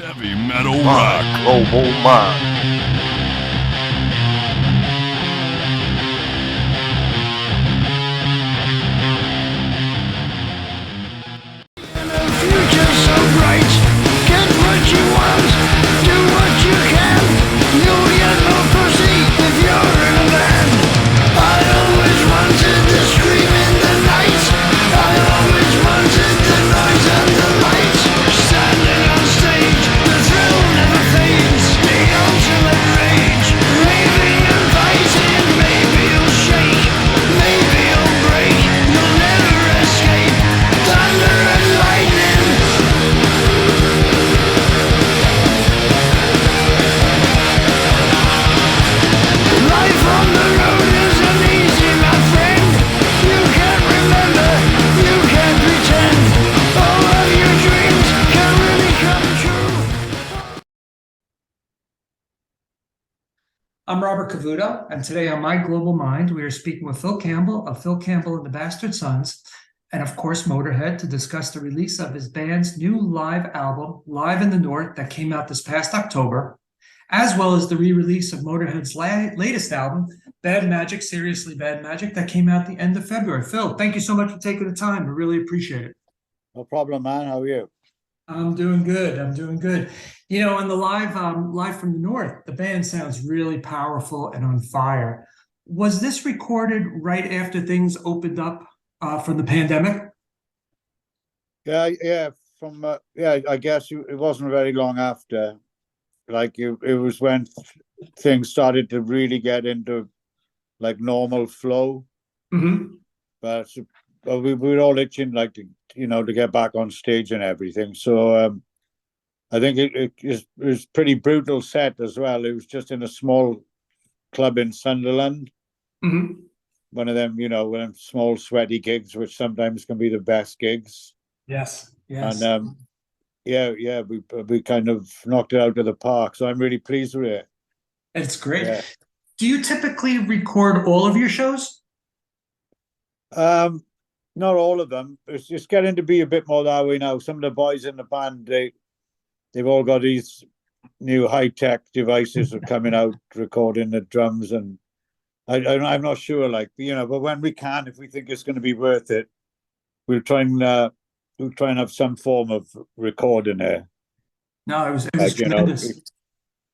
Heavy metal My rock. global mind. Future so bright, get what you want, do what you can. You'll get no pussy if you're in a band. I always wanted to scream in the night. I always wanted the noise and the light. Standing on stage, the thrill never fades. The ultimate rage, raving and fighting. Maybe you'll shake, maybe you'll break. You'll never escape. Thunder and lightning. Life on the road isn't easy, my friend. You can't remember, you can't pretend. All of your dreams can really come true. I'm Robert Cavuto, and today on My Global Mind, we are speaking with Phil Campbell of Phil Campbell and the Bastard Sons, and of course Motörhead, to discuss the release of his band's new live album, Live in the North, that came out this past October, as well as the re-release of Motörhead's latest album, Bad Magic, Seriously Bad Magic, that came out the end of February. Phil, thank you so much for taking the time. I really appreciate it. No problem, man. How are you? I'm doing good. I'm doing good. You know, on the live from the North, the band sounds really powerful and on fire. Was this recorded right after things opened up from the pandemic? Yeah. I guess it wasn't very long after. It was when things started to really get into like normal flow. Mm-hmm. But we were all itching to get back on stage and everything. So I think it was pretty brutal set as well. It was just in a small club in Sunderland. Mm-hmm. One of them, one of them small sweaty gigs, which sometimes can be the best gigs. Yes. Yes. And we kind of knocked it out of the park. So I'm really pleased with it. It's great. Yeah. Do you typically record all of your shows? Not all of them. It's just getting to be a bit more that way now. Some of the boys in the band, they've all got these new high-tech devices that are coming out recording the drums, and I'm not sure, but when we can, if we think it's going to be worth it, we'll try and have some form of recording there. No, it was tremendous.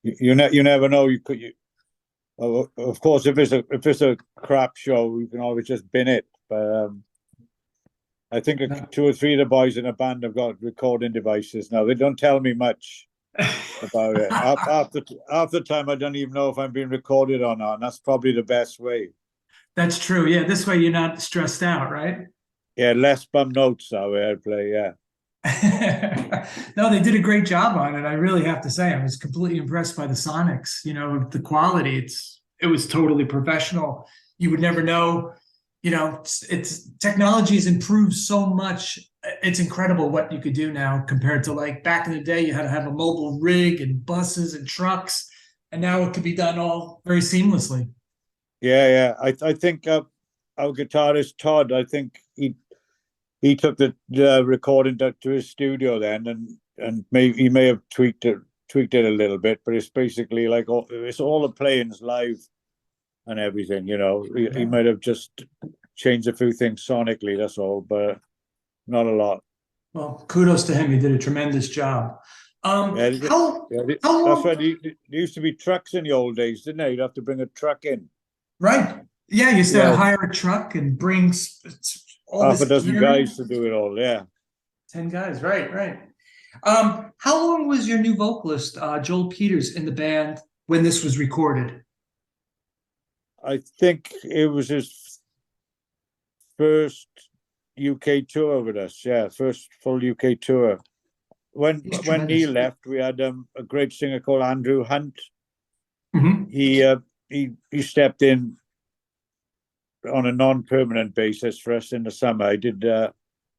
You never know. Of course, if it's a crap show, you can always just bin it. But I think two or three of the boys in a band have got recording devices now. They don't tell me much about it. Half the time, I don't even know if I'm being recorded or not. And that's probably the best way. That's true. Yeah, this way you're not stressed out, right? Yeah, less bum notes that way I play. Yeah. No, they did a great job on it. I really have to say, I was completely impressed by the sonics. You know, the quality. It was totally professional. You would never know. You know, it's technology's improved so much. It's incredible what you could do now compared to like back in the day. You had to have a mobile rig and buses and trucks, and now it could be done all very seamlessly. Yeah. I think our guitarist Todd, I think he took the recording to his studio then, and he may have tweaked it a little bit, but it's basically like it's all the playing's live and everything. He might have just changed a few things sonically, that's all, but not a lot. Well, kudos to him. He did a tremendous job. That's right. There used to be trucks in the old days, didn't there? You'd have to bring a truck in. Right. Yeah, you used to hire a truck and bring all half a dozen guys to do it all. Yeah. 10 guys. Right. How long was your new vocalist, Joel Peters, in the band when this was recorded? I think it was his first UK tour with us. Yeah, first full UK tour. When Neil left, we had a great singer called Andrew Hunt. Mm-hmm. He stepped in on a non-permanent basis for us in the summer. He did a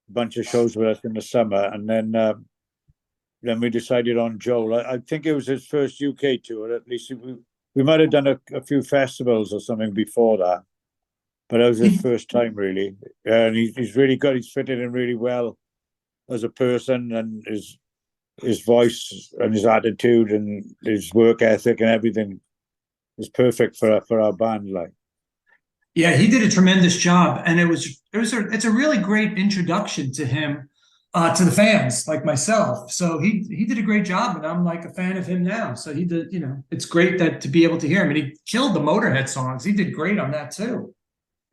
bunch of shows with us in the summer, and then we decided on Joel. I think it was his first UK tour. At least we might have done a few festivals or something before that, but that was his first time really. And he's really good. He's fitted in really well as a person, and his voice and his attitude and his work ethic and everything is perfect for our band. Like, Yeah, he did a tremendous job, and it's a really great introduction to him, to the fans like myself. So he did a great job, and I'm like a fan of him now. So he did, it's great that to be able to hear him, and he killed the Motörhead songs. He did great on that too.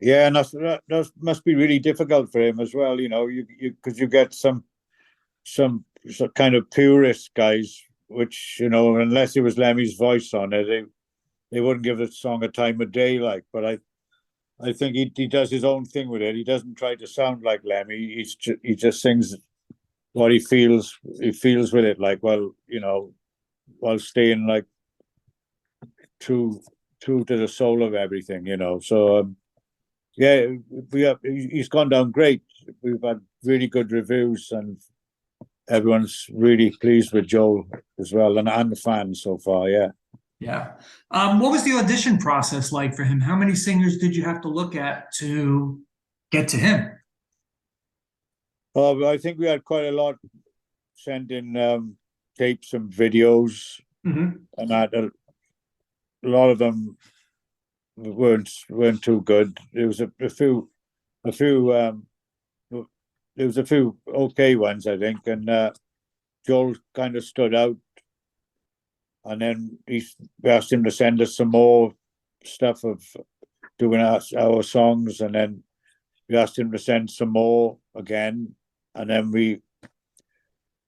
yeah, and that must be really difficult for him as well. You because you get some kind of purist guys, which unless it was Lemmy's voice on it, they wouldn't give the song a time of day. Like, but I think he does his own thing with it. He doesn't try to sound like Lemmy. He just sings what he feels. He feels with it, like, well, while staying like true to the soul of everything. So yeah, he's gone down great. We've had really good reviews, and everyone's really pleased with Joel as well, and the fans so far. Yeah. Yeah. What was the audition process like for him? How many singers did you have to look at to get to him? I think we had quite a lot sent in tapes and videos, Mm-hmm. and that a lot of them weren't too good. There was a few there was a few okay ones, I think, and Joel kind of stood out. And then we asked him to send us some more stuff of doing our songs, and then we asked him to send some more again, and then we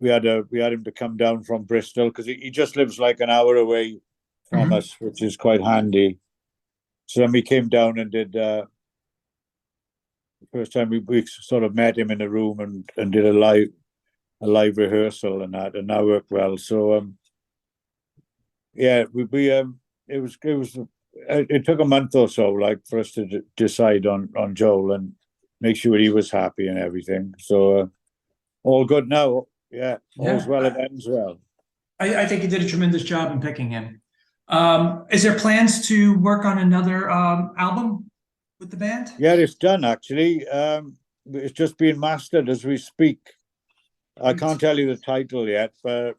had him to come down from Bristol, because he just lives like an hour away from Mm-hmm. us, which is quite handy. So then we came down and did the first time we sort of met him in a room and did a live rehearsal, and that worked well. So yeah, it took a month or so, like, for us to decide on Joel and make sure he was happy and everything. So all good now. Yeah, all's well that ends well. I think you did a tremendous job in picking him. Is there plans to work on another album with the band? Yeah, it's done actually. It's just being mastered as we speak. I can't tell you the title yet, but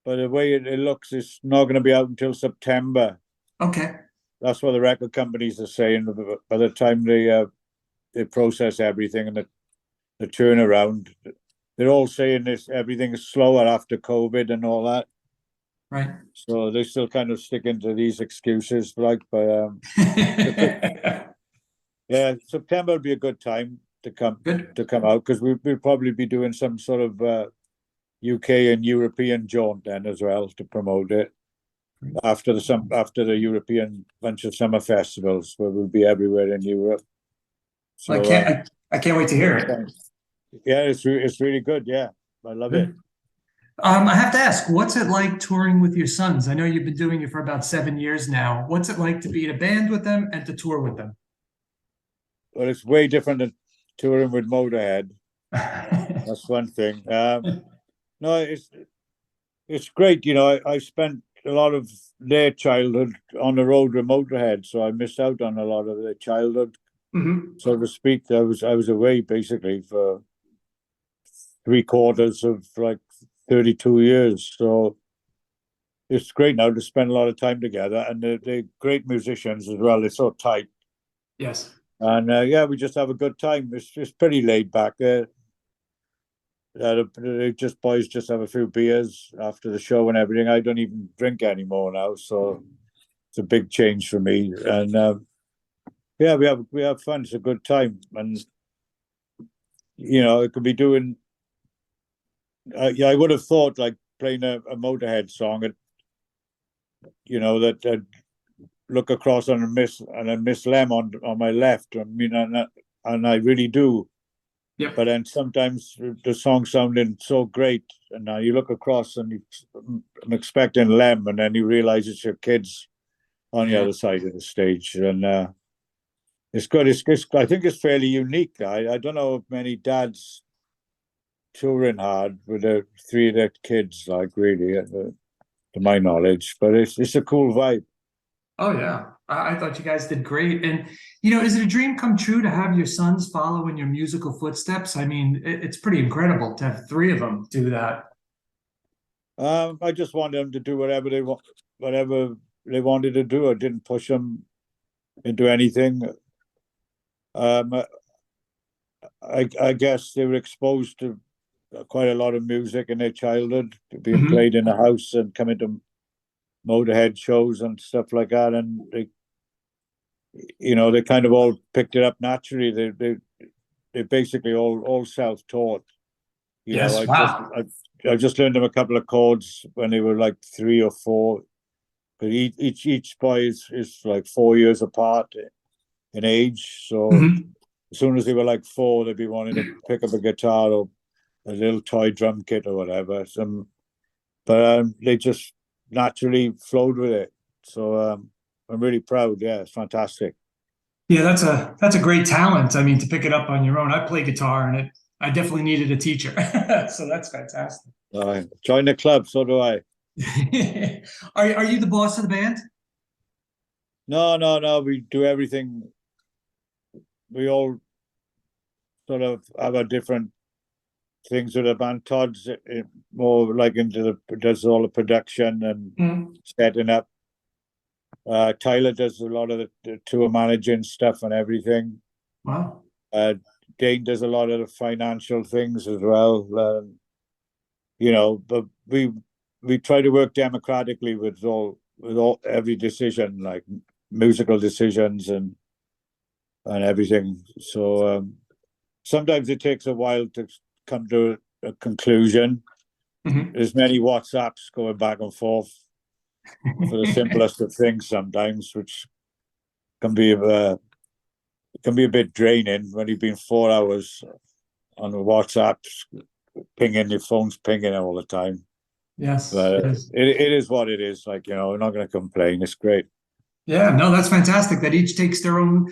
the way it looks, it's not going to be out until September. Okay. That's what the record companies are saying. By the time they process everything and the turnaround, they're all saying everything is slower after COVID and all that. Right. So they still kind of sticking to these excuses, like. But yeah, September will be a good time to come out, because we'll probably be doing some sort of UK and European jaunt then as well to promote it after the European bunch of summer festivals, where we'll be everywhere in Europe. So I can't wait to hear it. Yeah, it's really good. Yeah, I love it. I have to ask, what's it like touring with your sons? I know you've been doing it for about 7 years now. What's it like to be in a band with them and to tour with them? Well, it's way different than touring with Motörhead. That's one thing. No, it's great. I spent a lot of their childhood on the road with Motörhead, so I missed out on a lot of their childhood, so to speak. I was away basically for 3/4 of like 32 years. So it's great now to spend a lot of time together, and they're great musicians as well. They're so tight. Yes. And yeah, we just have a good time. It's pretty laid back. Boys just have a few beers after the show and everything. I don't even drink anymore now, so it's a big change for me. And yeah, we have fun. It's a good time, and it could be doing. Yeah, I would have thought, like, playing a Motörhead song, that I'd look across and miss Lem on my left. I mean, and I really do. Yep. But then sometimes the song sounding so great, and now you look across and I'm expecting Lem, and then you realize it's your kids on the other side of the stage, and it's good. I think it's fairly unique. I don't know if many dads touring hard with the 3 of their kids, like, really, to my knowledge. But it's a cool vibe. Oh yeah, I thought you guys did great. And is it a dream come true to have your sons follow in your musical footsteps? I mean, it's pretty incredible to have 3 of them do that. I just wanted them to do whatever they wanted to do. I didn't push them into anything. Um, I guess they were exposed to quite a lot of music in their childhood, being Mhm. played in the house and coming to Motörhead shows and stuff like that. And they kind of all picked it up naturally. They basically all self-taught. Yes. Wow. I just learned them a couple of chords when they were like 3 or 4. But each boy is like 4 years apart in age. So Mhm. as soon as they were like 4, they'd be wanting to pick up a guitar or a little toy drum kit or whatever. But they just naturally flowed with it. So I'm really proud. Yeah, it's fantastic. Yeah, that's a great talent. I mean, to pick it up on your own. I play guitar, and I definitely needed a teacher. So that's fantastic. Join the club, so do I. Are you the boss of the band? No, no, no. We do everything. We all sort of have a different things with the band. Todd's more like into does all the production and Mm. setting up. Tyler does a lot of the tour managing stuff and everything. Wow. Uh, Dane does a lot of the financial things as well. But we try to work democratically with all every decision, like musical decisions and everything. So sometimes it takes a while to come to a conclusion. Mhm. There's many WhatsApps going back and forth for the simplest of things sometimes, which can be a bit draining when you've been 4 hours on the WhatsApps pinging, your phone's pinging all the time. Yes, But yes. it is what it is. Like, we're not going to complain. It's great. Yeah, no, that's fantastic that each takes their own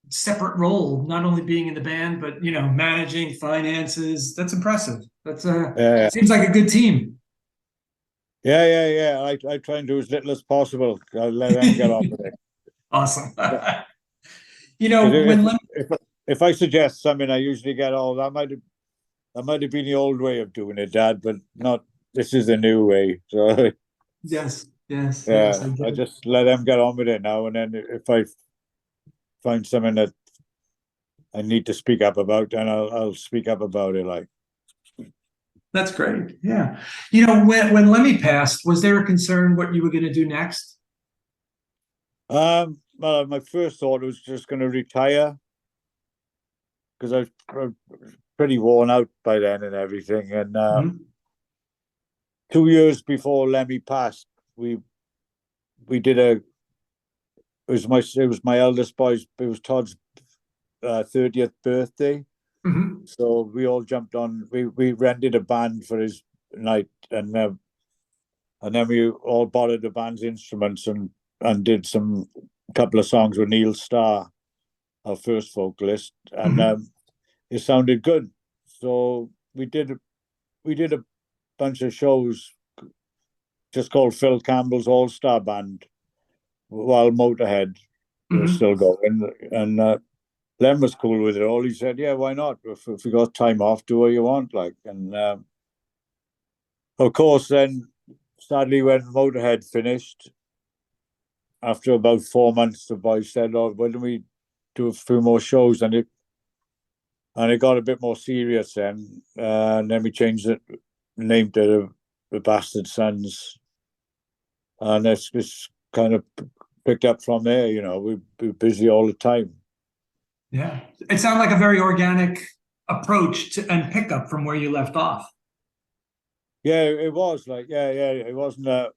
separate role, not only being in the band, but managing finances. That's impressive. That's Yeah, seems like a good team. yeah, yeah, yeah. I try and do as little as possible. I let them get on with it. Awesome. Because When Lemmy, if I suggest something, I usually get, "Oh, that might have been the old way of doing it, Dad, but not. This is the new way." So yes, yes, yes, yeah, I get I it. just let them get on with it now. And then if I find something that I need to speak up about, then I'll speak up about it. Like, That's great. Yeah. When Lemmy passed, was there a concern what you were going to do next? well, my first thought was just going to retire because I was pretty worn out by then and everything. And Mhm. 2 years before Lemmy passed, we did a. It was my eldest boy's. It was Todd's 30th birthday. Mhm. So we all jumped on. We rented a band for his night, and then we all borrowed the band's instruments and did some couple of songs with Neil Starr, our first vocalist, and Mhm. it sounded good. So we did a bunch of shows just called Phil Campbell's All Star Band while Motörhead was Mhm. still going, and Len was cool with it all. He said, "Yeah, why not? If you got time off, do what you want." Like, and of course, then sadly, when Motörhead finished, after about 4 months, the boys said, "Oh, why don't we do a few more shows?" And it got a bit more serious then. And then we changed the name to the Bastard Sons, and it's just kind of picked up from there. We're busy all the time. Yeah. It sounded like a very organic approach to and pickup from where you left off. Yeah, it was like, yeah, yeah. It wasn't a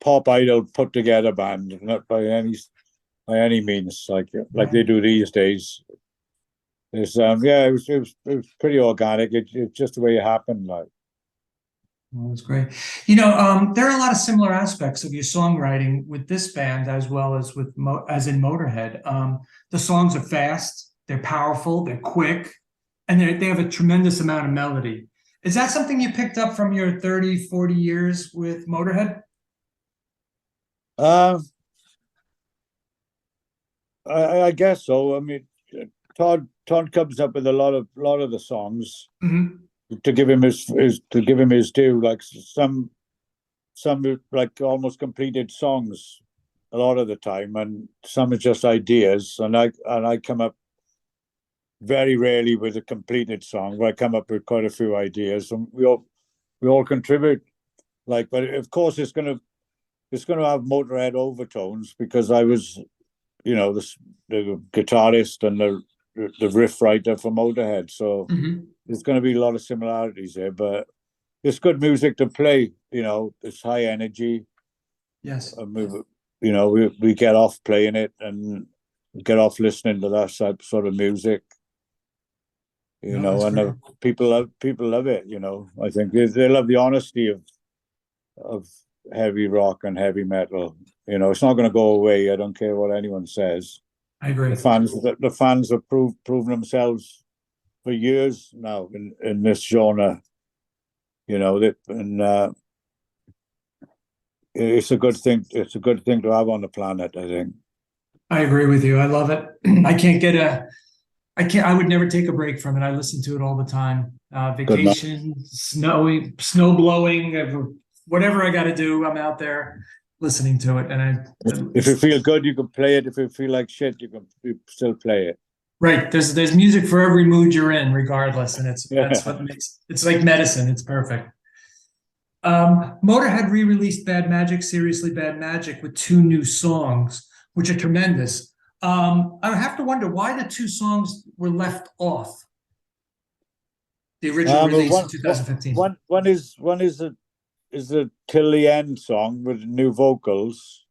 pop idol put together band, not by any means, like Yeah. they do these days. Yeah, it was pretty organic. It's just the way it happened. Like, Well, that's great. There are a lot of similar aspects of your songwriting with this band as well as as in Motorhead. The songs are fast, they're powerful, they're quick, and they have a tremendous amount of melody. Is that something you picked up from your 30, 40 years with Motorhead? um, I guess so. I mean, Todd comes up with a lot of the songs, Hmm. to give him his due. Like some like almost completed songs a lot of the time, and some are just ideas. And I come up very rarely with a completed song, but I come up with quite a few ideas, and we all contribute. Like, but of course it's gonna have Motörhead overtones because I was, the guitarist and the riff writer for Motörhead, so there's going to be a lot of similarities there. But it's good music to play. It's high energy. Yes. And we get off playing it and get off listening to that sort of music. And people love it. I think they love the honesty of heavy rock and heavy metal. It's not going to go away. I don't care what anyone says. I agree. The fans have proven themselves for years now in this genre. It's a good thing. It's a good thing to have on the planet, I think. I agree with you. I love it. I would never take a break from it. I listen to it all the time. Vacation, snow blowing, whatever I got to do, I'm out there listening to it. And if you feel good, you can play it. If you feel like shit, you still play it. Right. There's music for every mood you're in, regardless. And that's what makes it's like medicine. It's perfect. Motörhead re-released Bad Magic, Seriously Bad Magic, with 2 new songs, which are tremendous. I have to wonder why the 2 songs were left off the original release in 2015. One is a Till the End song with new vocals.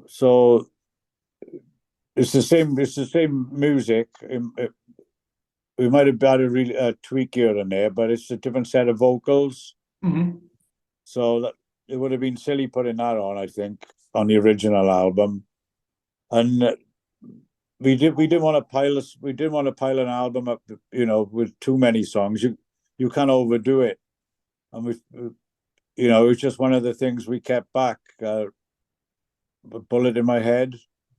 So it's the same music. We might have had a tweak here and there, but it's a different set of vocals. So that it would have been silly putting that on, I think, on the original album. And we didn't want to pile an album up, with too many songs. You can't overdo it. And it was just one of the things we kept back. A bullet in my head.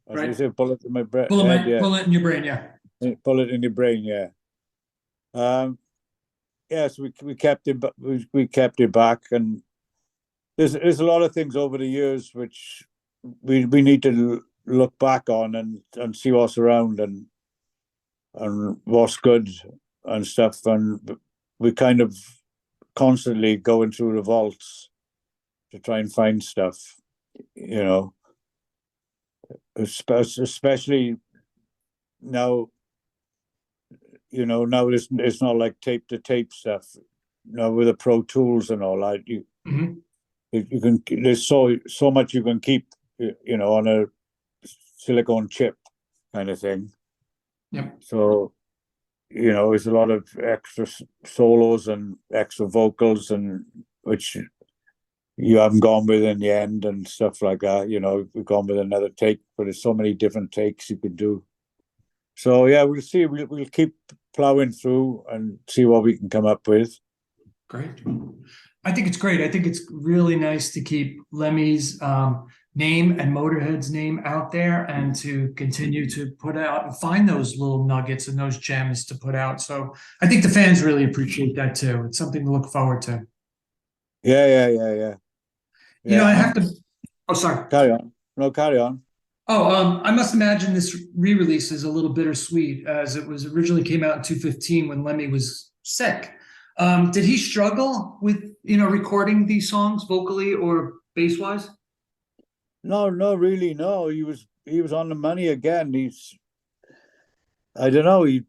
Right. Is it bullet in my head? Yeah. Bullet in your brain, yeah. Bullet in your brain, yeah. Yes, we kept it back, and there's a lot of things over the years which we need to look back on and see what's around and what's good and stuff, and we kind of constantly going through the vaults to try and find stuff, especially now. Now it's not like tape to tape stuff. With the Pro Tools and all that, you can. There's so much you can keep, on a silicone chip kind of thing. Yep. So, there's a lot of extra solos and extra vocals, and which you haven't gone with in the end and stuff like that. We've gone with another take, but there's so many different takes you could do. So yeah, we'll see. We'll keep plowing through and see what we can come up with. Great. I think it's great. I think it's really nice to keep Lemmy's name and Motörhead's name out there, and to continue to put out and find those little nuggets and those gems to put out. So I think the fans really appreciate that too. It's something to look forward to. Yeah. I have to. Oh, sorry. Carry on. No, carry on. Oh, I must imagine this re-release is a little bittersweet, as it was originally came out in 2015 when Lemmy was sick. Did he struggle with, recording these songs vocally or bass-wise? No, really, no. He was on the money again. I don't know. He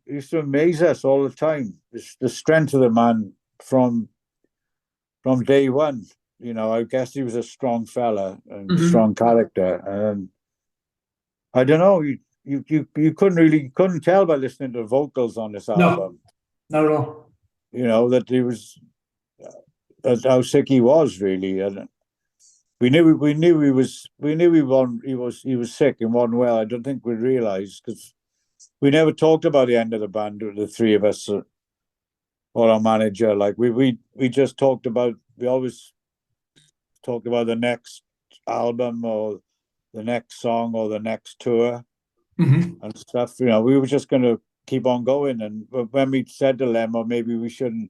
used to amaze us all the time. The strength of the man from day one. I guess he was a strong fella and strong character, and I don't know. You couldn't tell by listening to the vocals on this album. No, not at all. That he was how sick he was, really, and we knew he was sick and wasn't well. I don't think we realized, because we never talked about the end of the band, the 3 of us, or our manager. Like we just talked about. We always talked about the next album or the next song or the next tour and stuff. We were just going to keep on going. And when we said to Lem, or maybe we should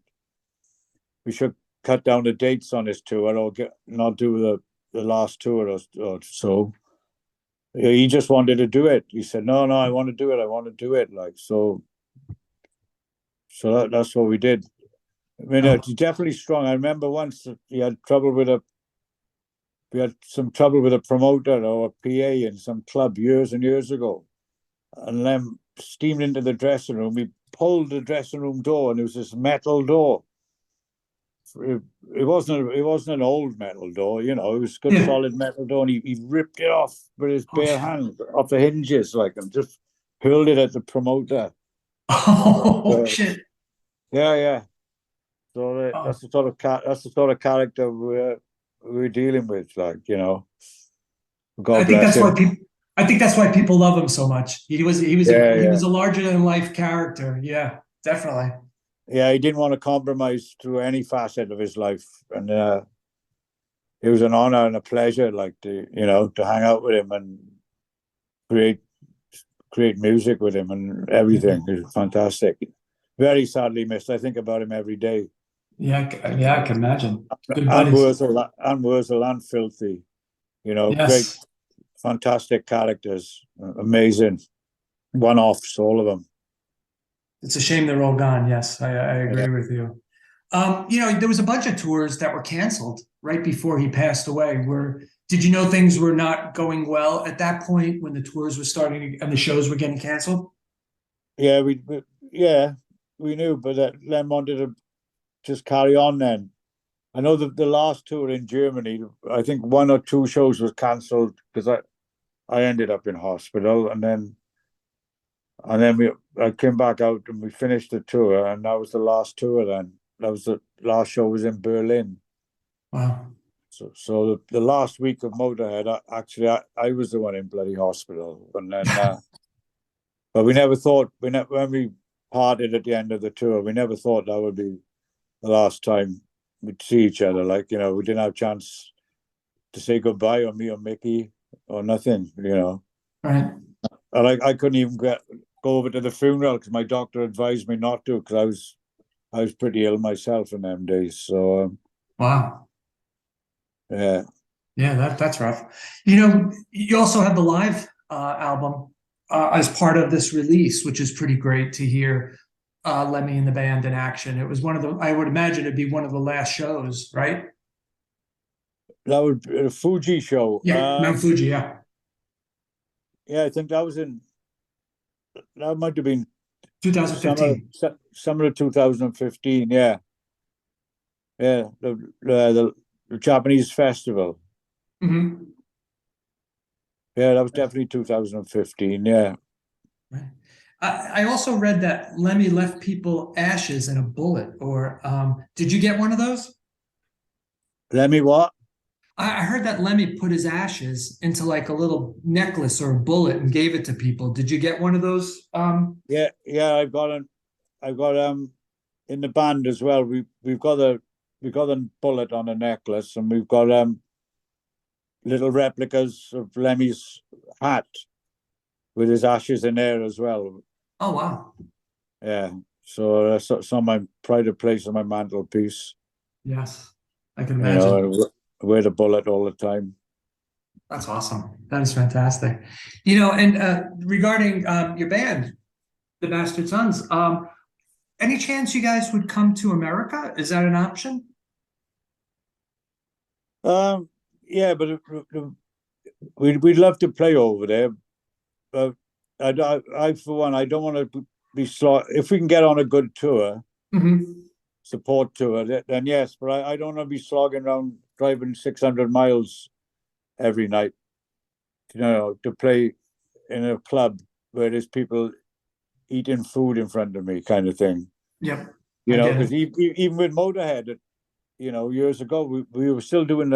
cut down the dates on this tour, or not do the last tour or so. He just wanted to do it. He said, "No, I want to do it. I want to do it." Like so. So that's what we did. I mean, he's definitely strong. I remember once he had trouble with we had some trouble with a promoter or a PA in some club years and years ago, and Lem steamed into the dressing room. He pulled the dressing room door, and it was this metal door. It wasn't an old metal door, you know. It was a good solid metal door, and he ripped it off with his bare hand off the hinges, like, and just hurled it at the promoter. Shit! Yeah. So that's the sort of character we're dealing with, like, you know. God bless him. I think that's why people love him so much. He was a larger than life character. Yeah, definitely. Yeah, he didn't want to compromise through any facet of his life, and it was an honor and a pleasure, like, to hang out with him and create music with him and everything. It was fantastic. Very sadly missed. I think about him every day. Yeah, I can imagine. Good and buddies. Wurzel and Filthy, you know, Yes. great, fantastic characters, amazing one-offs, all of them. It's a shame they're all gone. Yes, I agree with you. There was a bunch of tours that were canceled right before he passed away. Did you know things were not going well at that point when the tours were starting and the shows were getting canceled? Yeah, we knew, but Lem wanted to just carry on then. I know the last tour in Germany, I think 1 or 2 shows was cancelled because I ended up in hospital, and then I came back out and we finished the tour, and that was the last tour then. That was the last show was in Berlin. Wow. So the last week of Motörhead, I was the one in bloody hospital, and then but we never thought when we parted at the end of the tour, we never thought that would be the last time we'd see each other. Like, you know, we didn't have a chance to say goodbye, or me or Mickey, or nothing, you know. Right. I couldn't even go over to the funeral because my doctor advised me not to, because I was pretty ill myself in them days. So wow. Yeah, that's rough. You also have the live album as part of this release, which is pretty great to hear. Lemmy and the band in action. It was I would imagine it'd be one of the last shows, right? That would be a Fuji show. Yeah, Mount Fuji, yeah. Yeah, I think that might have been 2015. Summer of 2015, yeah. Yeah, the Japanese festival. Mm-hmm. Yeah, that was definitely 2015, yeah. Right. I also read that Lemmy left people ashes in a bullet, or did you get one of those? Lemmy what? I heard that Lemmy put his ashes into like a little necklace or a bullet and gave it to people. Did you get one of those? Yeah, I've got in the band as well. We've got a bullet on a necklace, and we've got little replicas of Lemmy's hat with his ashes in there as well. Oh wow! Yeah, so that's on my pride place on my mantelpiece. Yes, I can imagine. I wear the bullet all the time. That's awesome. That is fantastic. And regarding your band, the Bastard Sons, any chance you guys would come to America? Is that an option? Yeah, but we'd love to play over there. But I for one, I don't want to be slow. If we can get on a good tour, support tour, then yes. But I don't want to be slogging around driving 600 miles every night, to play in a club where there's people eating food in front of me, kind of thing. Yep. Because even with Motörhead, years ago, we were still doing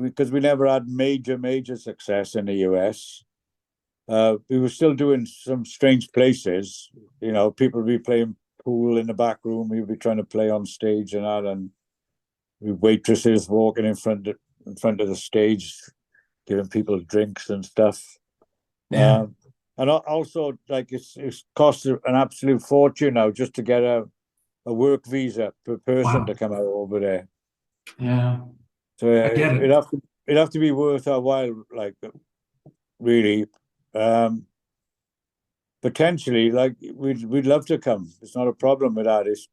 because we never had major success in the US. We were still doing some strange places. People would be playing pool in the back room. We'd be trying to play on stage and that, and waitresses walking in front of the stage, giving people drinks and stuff. Yeah. And also, like, it's cost an absolute fortune now just to get a work visa per person Wow. to come out over there. Yeah, So I get it. it'd have to be worth our while, like, really. Potentially, like, we'd love to come. It's not a problem with that. It's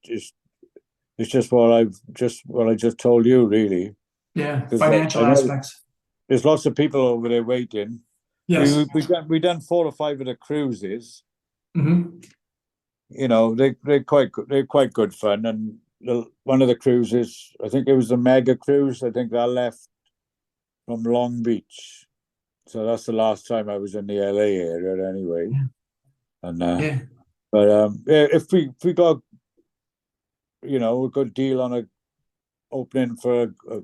just what I just told you, really. Yeah, 'Cause financial I know aspects. there's lots of people over there waiting. Yes. We done 4 or 5 of the cruises. Hmm. You know, they're quite good fun. And one of the cruises, I think it was the Mega Cruise. I think that left from Long Beach, so that's the last time I was in the LA area, anyway. Yeah. And Yeah. but yeah, if we got, you know, a good deal on a opening for a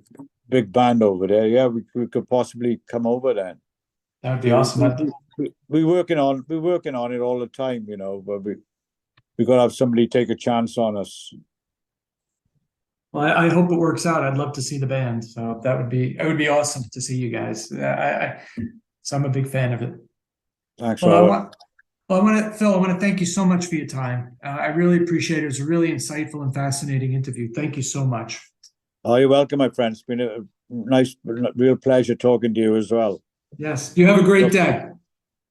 big band over there, yeah, we could possibly come over then. That would be awesome. We're working on it all the time, you know, but we got to have somebody take a chance on us. Well, I hope it works out. I'd love to see the band. So it would be awesome to see you guys. So I'm a big fan of it. Thanks, Well, Robert. Phil, I want to thank you so much for your time. I really appreciate it. It was a really insightful and fascinating interview. Thank you so much. Oh, you're welcome, my friend. It's been a nice, real pleasure talking to you as well. Yes. You have a great day.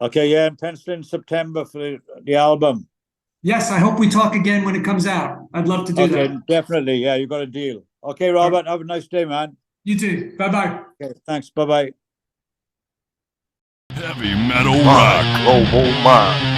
Okay, yeah, and pencil in September for the album. Yes, I hope we talk again when it comes out. I'd love to do Okay, that. definitely. Yeah, you got a deal. Okay, Robert, have a nice day, man. You too. Bye-bye. Okay, thanks. Bye-bye. Heavy metal rock. Global Mind.